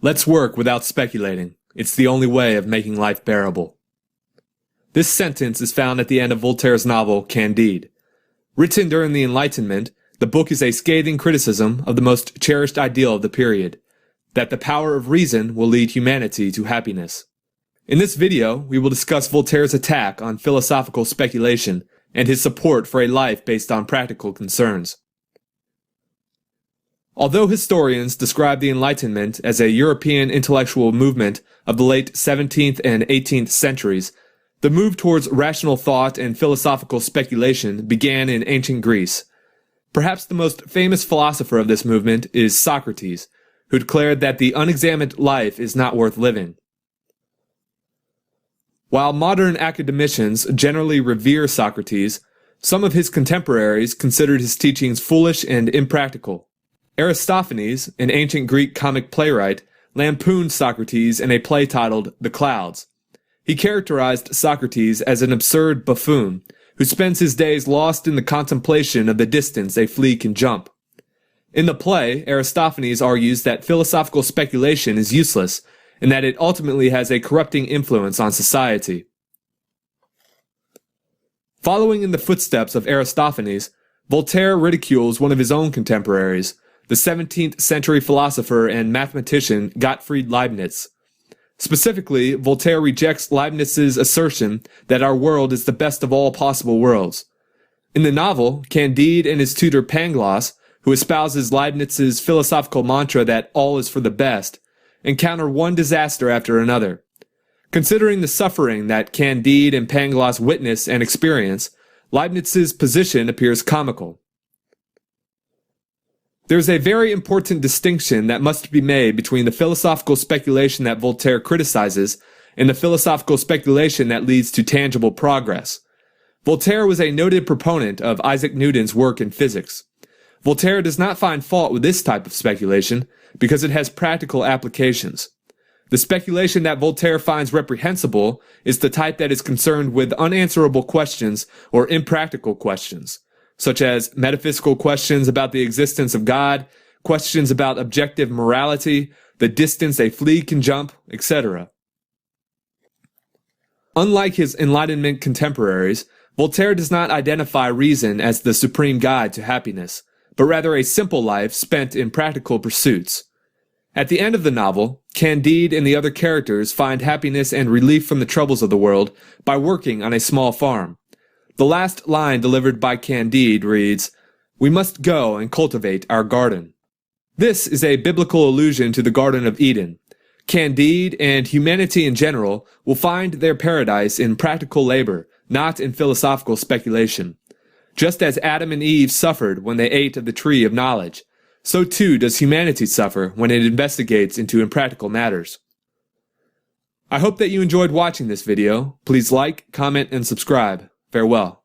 Let's work without speculating. It's the only way of making life bearable. This sentence is found at the end of Voltaire's novel, Candide. Written during the Enlightenment, the book is a scathing criticism of the most cherished ideal of the period, that the power of reason will lead humanity to happiness. In this video, we will discuss Voltaire's attack on philosophical speculation and his support for a life based on practical concerns. Although historians describe the Enlightenment as a European intellectual movement of the late 17th and 18th centuries, the move towards rational thought and philosophical speculation began in ancient Greece. Perhaps the most famous philosopher of this movement is Socrates, who declared that the unexamined life is not worth living. While modern academicians generally revere Socrates, some of his contemporaries considered his teachings foolish and impractical. Aristophanes, an ancient Greek comic playwright, lampooned Socrates in a play titled The Clouds. He characterized Socrates as an absurd buffoon who spends his days lost in the contemplation of the distance a flea can jump. In the play, Aristophanes argues that philosophical speculation is useless and that it ultimately has a corrupting influence on society. Following in the footsteps of Aristophanes, Voltaire ridicules one of his own contemporaries, the 17th century philosopher and mathematician Gottfried Leibniz. Specifically, Voltaire rejects Leibniz's assertion that our world is the best of all possible worlds. In the novel, Candide and his tutor Pangloss, who espouses Leibniz's philosophical mantra that all is for the best, encounter one disaster after another. Considering the suffering that Candide and Pangloss witness and experience, Leibniz's position appears comical. There is a very important distinction that must be made between the philosophical speculation that Voltaire criticizes and the philosophical speculation that leads to tangible progress. Voltaire was a noted proponent of Isaac Newton's work in physics. Voltaire does not find fault with this type of speculation because it has practical applications. The speculation that Voltaire finds reprehensible is the type that is concerned with unanswerable questions or impractical questions, such as metaphysical questions about the existence of God, questions about objective morality, the distance a flea can jump, etc. Unlike his Enlightenment contemporaries, Voltaire does not identify reason as the supreme guide to happiness, but rather a simple life spent in practical pursuits. At the end of the novel, Candide and the other characters find happiness and relief from the troubles of the world by working on a small farm. The last line delivered by Candide reads, "We must go and cultivate our garden." This is a biblical allusion to the Garden of Eden. Candide and humanity in general will find their paradise in practical labor, not in philosophical speculation. Just as Adam and Eve suffered when they ate of the tree of knowledge, so too does humanity suffer when it investigates into impractical matters. I hope that you enjoyed watching this video. Please like, comment, and subscribe. Farewell.